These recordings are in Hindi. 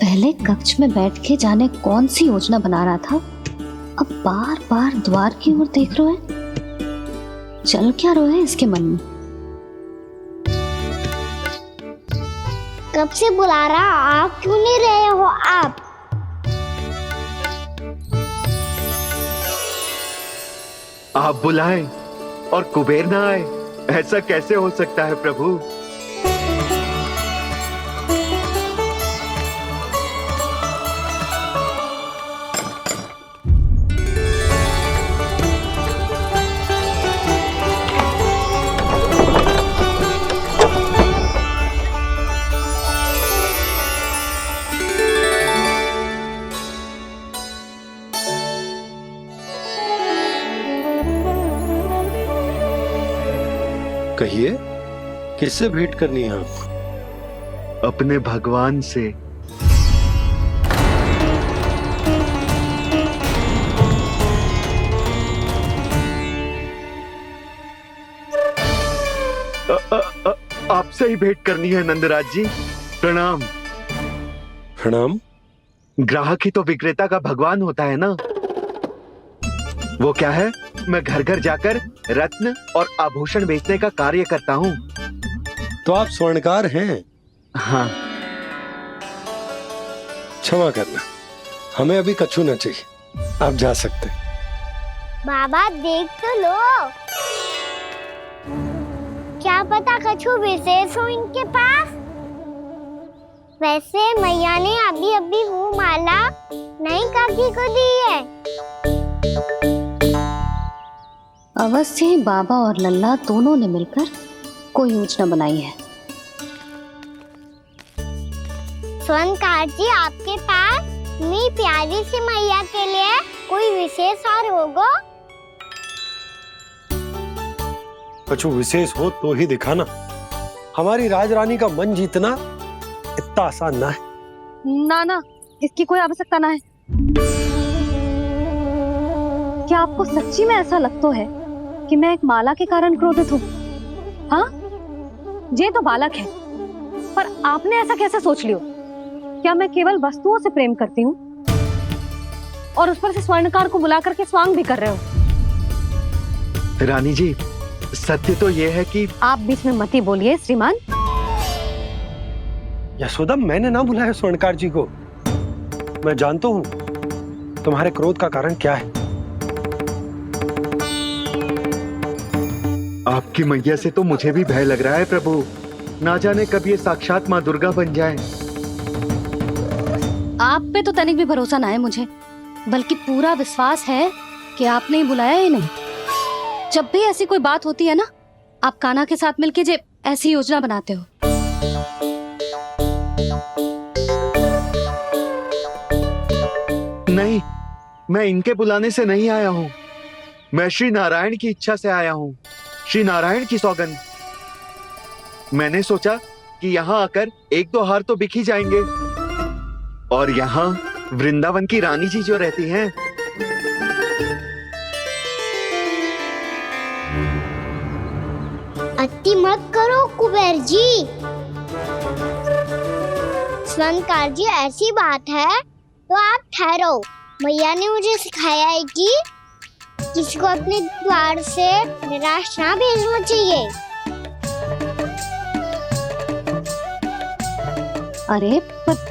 पहले कक्ष में बैठ के जाने कौन सी योजना बना रहा था, अब बार बार द्वार की ओर देख रहे हैं। चल क्या रहे हैं इसके मन में? कब से बुला रहा, आप क्यों नहीं रहे हो? आप बुलाएं और कुबेर ना आए, ऐसा कैसे हो सकता है प्रभु? कहिए, किससे भेंट करनी है आपको? अपने भगवान से। आपसे ही भेंट करनी है नंदराज जी। प्रणाम। प्रणाम। ग्राहक ही तो विक्रेता का भगवान होता है ना। वो क्या है, मैं घर घर जाकर रत्न और आभूषण बेचने का कार्य करता हूँ। तो आप स्वर्णकार हैं? हाँ। क्षमा करना, हमें अभी कछु न चाहिए, आप जा सकते। बाबा देख तो लो, क्या पता कछु विशेष हो इनके पास। वैसे मैया ने अभी अभी वो माला नई काकी को दी है। अवश्य ही बाबा और लल्ला दोनों ने मिलकर कोई योजना बनाई है। स्वर्णकार जी, आपके पास मेरी प्यारी सी मैया के लिए कोई विशेष और होगा? कछु विशेष हो तो ही दिखाना। हमारी राजरानी का मन जीतना इतना आसान ना है। ना, इसकी कोई आवश्यकता ना है। क्या आपको सच्ची में ऐसा लगता है कि मैं एक माला के कारण क्रोधित हूँ? हाँ, ये तो बालक है, पर आपने ऐसा कैसे सोच लियो? क्या मैं केवल वस्तुओं से प्रेम करती हूँ और उस पर से स्वर्णकार को बुला करके स्वांग भी कर रहे हो? रानी जी, सत्य तो ये है कि आप बीच में मत ही बोलिए श्रीमान। यशोदा, मैंने ना बुलाया स्वर्णकार जी को। मैं जानता हूँ तुम्हारे क्रोध का कारण क्या है। आपकी मैया से तो मुझे भी भय लग रहा है प्रभु। ना जाने कब ये साक्षात माँ दुर्गा बन जाए। आप पे तो तनिक भी भरोसा ना है मुझे, बल्कि पूरा विश्वास है कि आपने ही बुलाया ही नहीं। जब भी ऐसी कोई बात होती है ना, आप कान्हा के साथ मिलके जे ऐसी योजना बनाते हो। नहीं, मैं इनके बुलाने से नहीं आया हूँ। मैं श्री नारायण की इच्छा से आया हूँ। श्री नारायण की सौगंध। मैंने सोचा कि यहाँ आकर एक दो हार तो बिक ही जाएंगे। और यहाँ वृंदावन की रानी जी जो रहती हैं, अति मत करो कुबेर जी। स्वर्णकार जी, ऐसी बात है तो आप ठहरो। मैया ने मुझे सिखाया है कि किसी को अपने द्वार से निराश ना भेजना चाहिए। अरे पर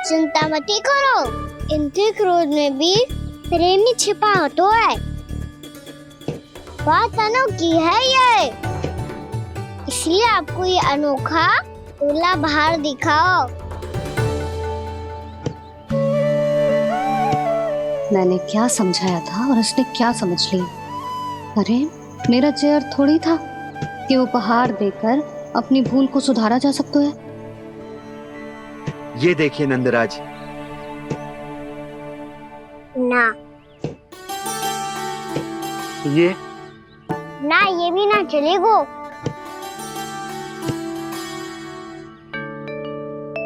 चिंता मत करो, इनके क्रोध में भी प्रेम ही छिपा तो है। बात अनोखी है ये, इसलिए आपको ये अनोखा दूल्हा बाहर दिखाओ। मैंने क्या समझाया था और उसने क्या समझ लिया? अरे मेरा चेयर थोड़ी था कि उपहार देकर अपनी भूल को सुधारा जा सकता है। ये देखिए नंदराज। ना, ये ना, ये भी ना चलेगो।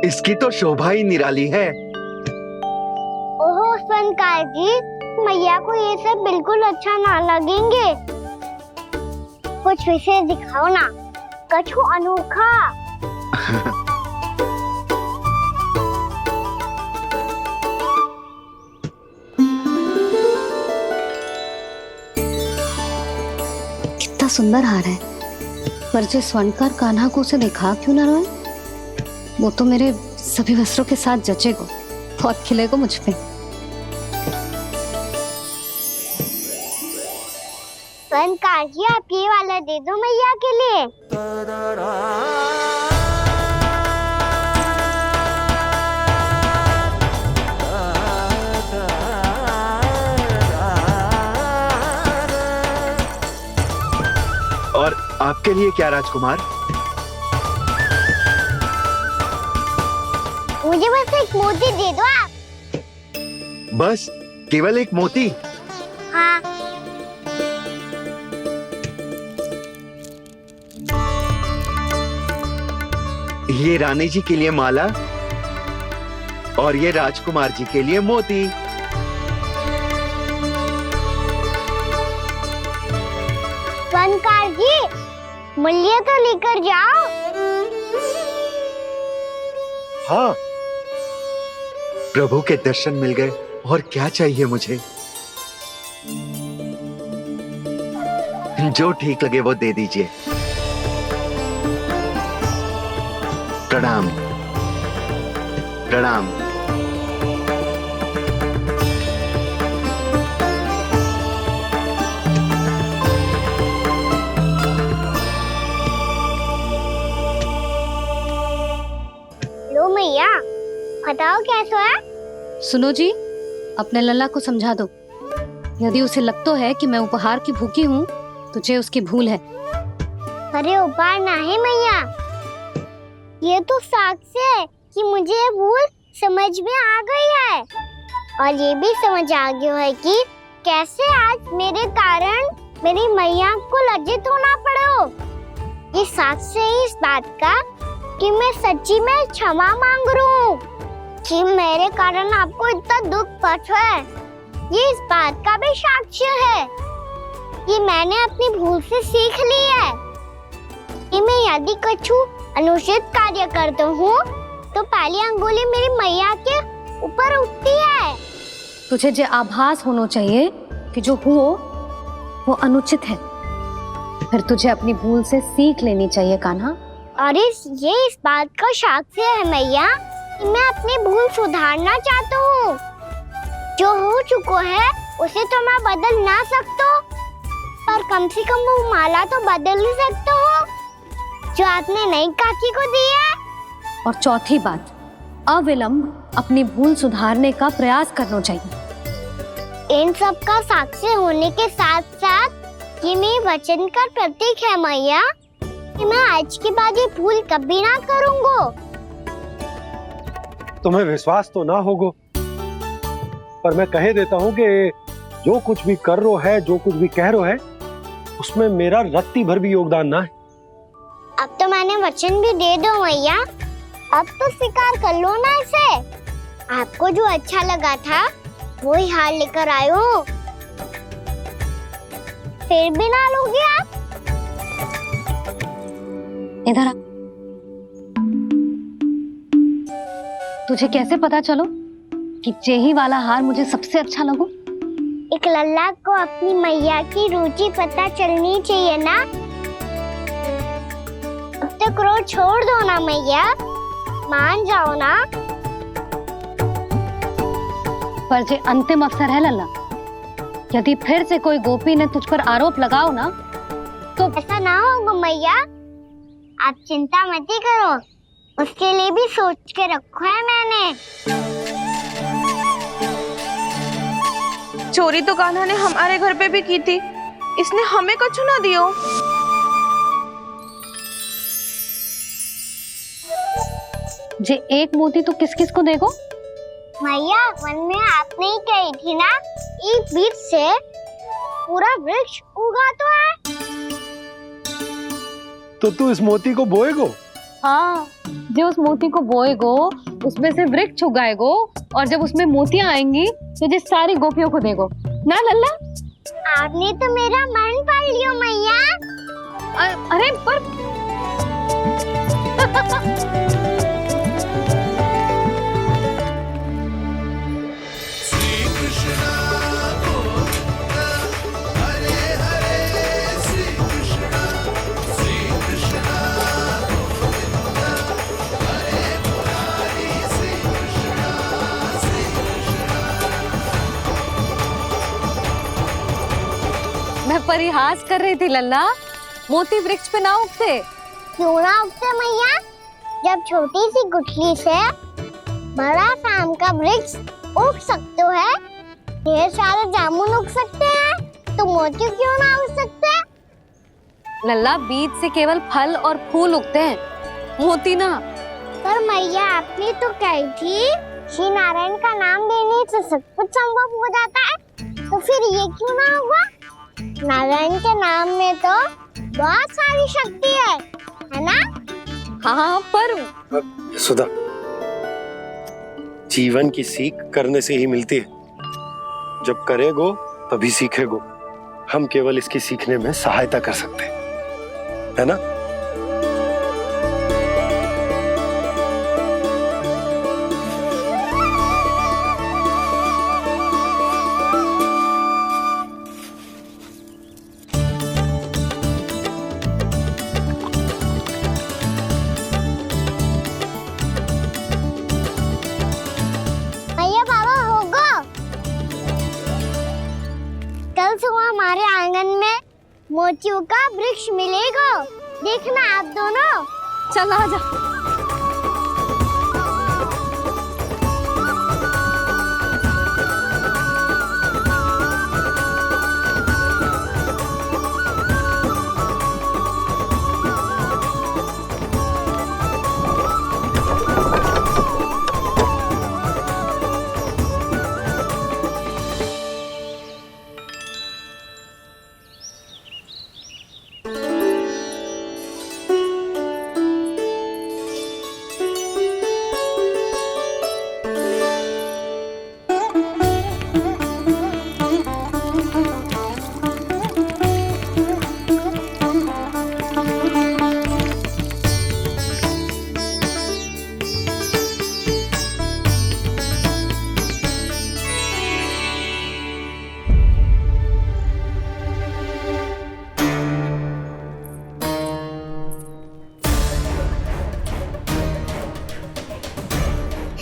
इसकी तो शोभा ही निराली है। ओहो स्वर्णकार जी, मैया को ये सब बिल्कुल अच्छा ना लगेंगे। कुछ विशेष दिखाओ ना, कछु अनोखा। कितना सुंदर हार है, पर जो स्वर्णकार कान्हा को उसे दिखा क्यों ना रोए? वो तो मेरे सभी वस्त्रों के साथ जचेगा, बहुत खिलेगा मुझ पे। स्वर्णकार जी, आप ये वाला दे दो मैया के लिए। और आपके लिए क्या राजकुमार? मुझे बस एक मोती दे दो आप। बस केवल एक मोती? हाँ। ये रानी जी के लिए माला और ये राजकुमार जी के लिए मोती। स्वर्णकार जी, मूल्य तो लेकर जाओ। हाँ, प्रभु के दर्शन मिल गए, और क्या चाहिए मुझे? जो ठीक लगे वो दे दीजिए। प्रणाम प्रणाम। लो मैया, बताओ कैसा है? सुनो जी, अपने लल्ला को समझा दो। यदि उसे लगता है कि मैं उपहार की भूखी हूँ, तो ये उसकी भूल है। अरे उपहार ना है मैया, ये तो साक्ष्य है कि मुझे ये भूल समझ में आ गई है, और ये भी समझ आ गया है कि कैसे आज मेरे कारण मेरी मैया को लज्जित होना पड़ो। ये साक्ष्य है इस बात का कि मैं सच्ची में क्षमा मांग रहा हूँ कि मेरे कारण आपको इतना दुख पहुंचा है। ये इस बात का भी साक्ष्य है कि मैंने अपनी भूल से सीख ली है कि मैं यदि कछु अनुचित कार्य करता हूँ तो पहली अंगुली मेरी मैया के ऊपर उठती है। तुझे जो आभास होना चाहिए कि जो हुआ वो अनुचित है, फिर तुझे अपनी भूल से सीख लेनी चाहिए कान्हा। और ये इस बात का साक्ष्य है मैया कि मैं अपनी भूल सुधारना चाहता हूँ। जो हो चुका है उसे तो मैं बदल ना सकता, पर कम से कम वो माला तो बदल ही सकता हूँ जो आपने नई काकी को दी है। और चौथी बात, अविलंब अपनी भूल सुधारने का प्रयास करना चाहिए। इन सब का साक्षी होने के साथ साथ ये मेरे वचन का प्रतीक है मैया कि मैं आज के बाद ये भूल कभी ना करूँगा। तुम्हें विश्वास तो ना होगो, पर मैं कह देता हूँ कि जो कुछ भी कर रो है, जो कुछ भी कह रो है, उसमें मेरा रत्ती भर भी योगदान ना है। अब तो मैंने वचन भी दे दो मैया, अब तो स्वीकार कर लो ना इसे। आपको जो अच्छा लगा था वो ही हार लेकर आयो, फिर भी ना लोगे आप? इधर आ। तुझे कैसे पता चलो कि यही वाला हार मुझे सबसे अच्छा लगो? एक लल्ला को अपनी मैया की रुचि पता चलनी चाहिए ना। अब तो क्रोध छोड़ दो ना मैया, मान जाओ ना। पर जे अंतिम अवसर है लल्ला, यदि फिर से कोई गोपी ने तुझ पर आरोप लगाओ ना तो ऐसा ना होगा मैया, आप चिंता मत ही करो, उसके लिए भी सोच के रखा है मैंने। चोरी तो कान्हा ने हमारे घर पे भी की थी, इसने हमें कुछ ना दियो। जे एक मोती तो किस किस को देगो? मैया, मन में आपने ही कही थी ना, एक बीज से पूरा वृक्ष उगा तो है। तो तू इस मोती को बोएगो? हाँ, जो उस मोती को बोएगो उसमें से वृक्ष उगाएगो, और जब उसमें मोतियां आएंगी तो जो सारी गोपियों को देगो। ना लल्ला। आपने तो मेरा मन पढ़ लियो मैया। अरे पर मैं परिहास कर रही थी लल्ला, मोती वृक्ष पे ना उगते। क्यों ना उगते मैया? जब छोटी सी गुठली से बड़ा आम का वृक्ष उग सकते है, ढेर सारे जामुन उग सकते हैं, तो मोती क्यों ना उग सकते? लल्ला, बीज से केवल फल और फूल उगते हैं, मोती ना। पर मैया आपने तो कही थी श्री नारायण का नाम लेने से सब कुछ संभव हो जाता है, तो फिर ये क्यों ना हुआ? नारायण के नाम में तो बहुत सारी शक्ति है ना? हाँ पर सुधा, जीवन की सीख करने से ही मिलती है। जब करेगो तभी सीखेगो। हम केवल इसकी सीखने में सहायता कर सकते हैं, है ना? भैया बाबा होगो, कल सुबह हमारे आंगन में मोतियों का वृक्ष मिलेगा, देखना आप दोनों। चल आजा।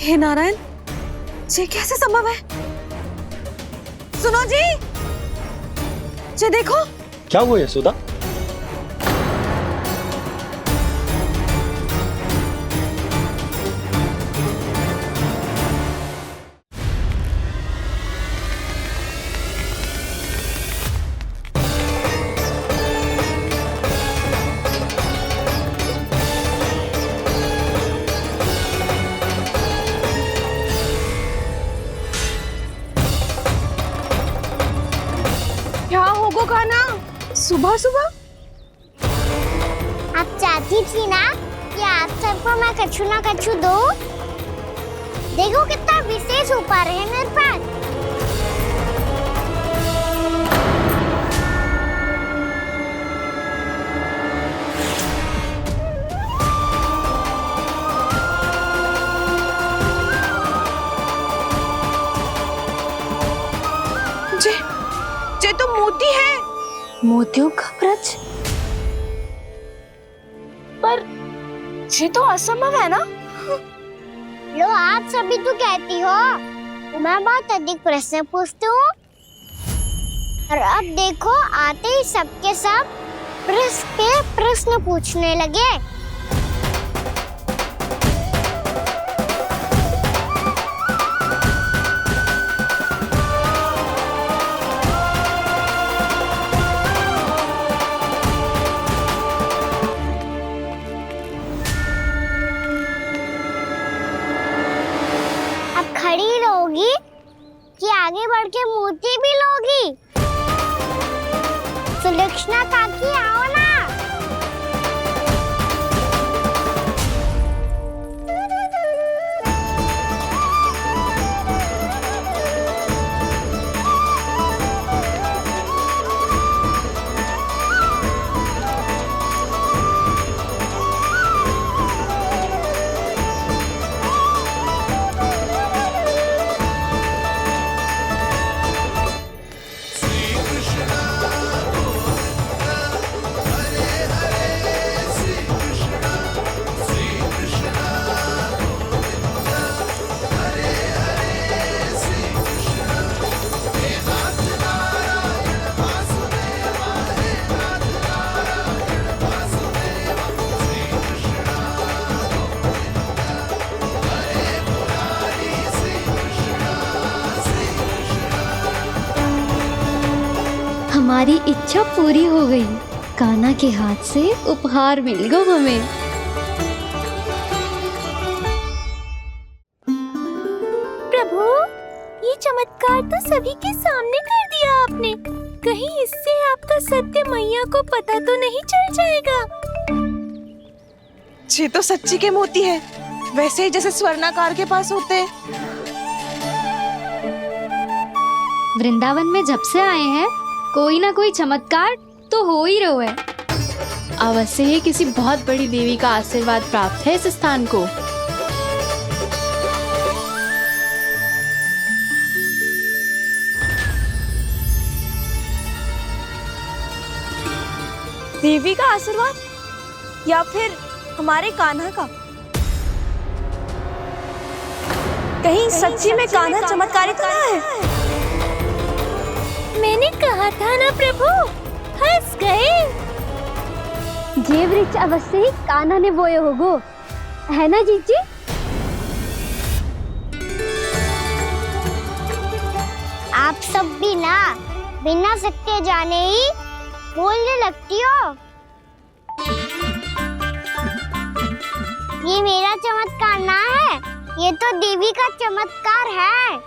हे नारायण, ये कैसे संभव है? सुनो जी, ये देखो। क्या हुआ यशोदा? क्या होगो खाना सुबह सुबह? आप चाहती थी ना कि आप सबको मैं कछु ना कछु दूं? देखो कितना विशेष उपहार है मेरे पास। ये तो मोती है। मोतियों का ब्रज? पर ये तो असंभव है ना? लो, आप सभी तो कहती हो मैं बहुत अधिक प्रश्न पूछती हूँ, और अब देखो आते ही सबके सब प्रश्न पे प्रश्न पूछने लगे। खड़ी रहोगी कि आगे बढ़ के मोती भी लोगी? सुलक्षणा काकी आओ ना। हमारी इच्छा पूरी हो गई। कान्हा के हाथ से उपहार मिल गया हमें। प्रभु, ये चमत्कार तो सभी के सामने कर दिया आपने। कहीं इससे आपका सत्य मैया को पता तो नहीं चल जाएगा? ये तो सच्ची के मोती है, वैसे ही जैसे स्वर्णाकार के पास होते हैं। वृंदावन में जब से आए हैं कोई ना कोई चमत्कार तो हो ही रहा है। अवश्य ही किसी बहुत बड़ी देवी का आशीर्वाद प्राप्त है इस स्थान को। देवी का आशीर्वाद या फिर हमारे कान्हा का? कहीं सच्ची में कान्हा चमत्कारी तो ना है? मैंने कहा था ना प्रभु, हंस गए। ये वृक्ष अवश्य ही कान्हा ने बोए होगो, है ना जीजी? आप सब भी ना बिना सत्य जाने ही बोलने लगती हो। ये मेरा चमत्कार ना है, ये तो देवी का चमत्कार है।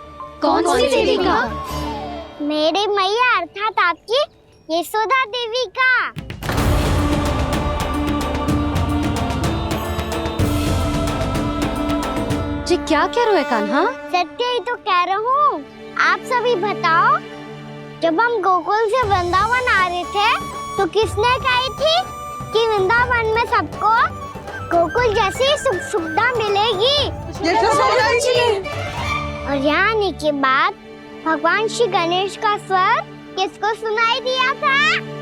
कौन सी देवी का? मेरे मैया अर्थात आपकी यशोदा देवी का। जी क्या कह रहे हो कान्हा? सत्य ही तो कह रहा हूँ। आप सभी बताओ, जब हम गोकुल से वृंदावन आ रहे थे तो किसने कही थी कि वृंदावन में सबको गोकुल जैसी सुख सुविधा मिलेगी? यशोदा जी ने। और यहाँ आने के बाद भगवान श्री गणेश का स्वर किसको सुनाई दिया था?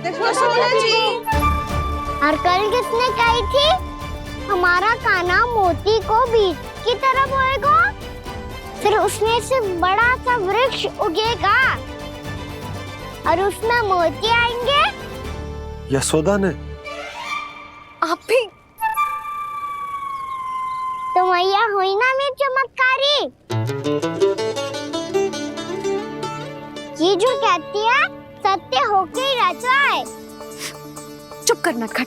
यशोदा जी। और कल किसने कही थी हमारा कान्हा मोती को बीज की तरह बोएगा, फिर उसमें से बड़ा सा वृक्ष उगेगा और उसमें मोती आएंगे? यशोदा ने। आप भी? तो मैया हुई ना मेरी चमत्कारी। ये जो कहती है सत्य होके ही रहता है। चुप कर नटखट,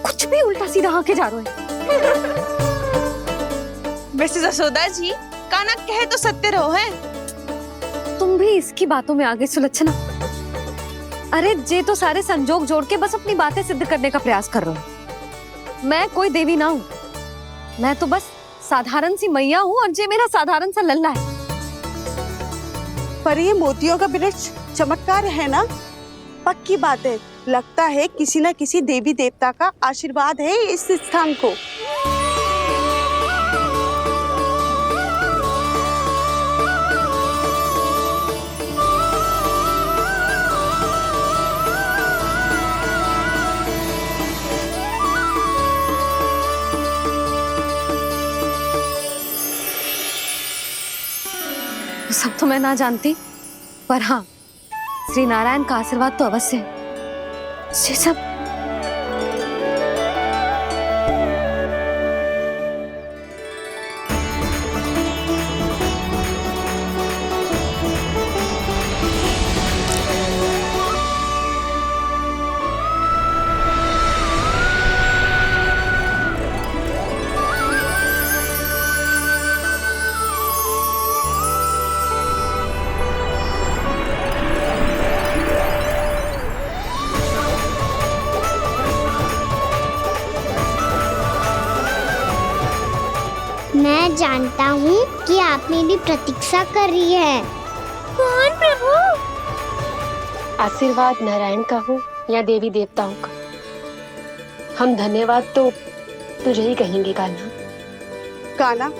कुछ भी उल्टा सीधा आके जा रहे हैं। वैसे यशोदा जी, कान्हा कहे तो सत्य रहो है। तुम भी इसकी बातों में आगे सुलझना। अरे जे तो सारे संजोग जोड़ के बस अपनी बातें सिद्ध करने का प्रयास कर रहे हो। मैं कोई देवी ना हूँ, मैं तो बस साधारण सी मैया हूँ और जे मेरा साधारण सा लल्ला है। पर ये मोतियों का वृक्ष चमत्कार है ना? पक्की बात है, लगता है किसी न किसी देवी देवता का आशीर्वाद है इस स्थान को। सब तो मैं ना जानती, पर हाँ, श्री नारायण का आशीर्वाद तो अवश्य है। ये सब मैं जानता हूँ कि आप मेरी प्रतीक्षा कर रही है। कौन प्रभु? आशीर्वाद नारायण का हो या देवी देवताओं का, हम धन्यवाद तो तुझे ही कहेंगे कान्हा। कान्हा,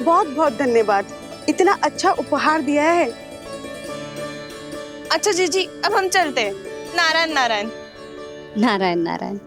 बहुत बहुत धन्यवाद, इतना अच्छा उपहार दिया है। अच्छा जीजी, अब हम चलते हैं। नारायण नारायण। नारायण नारायण।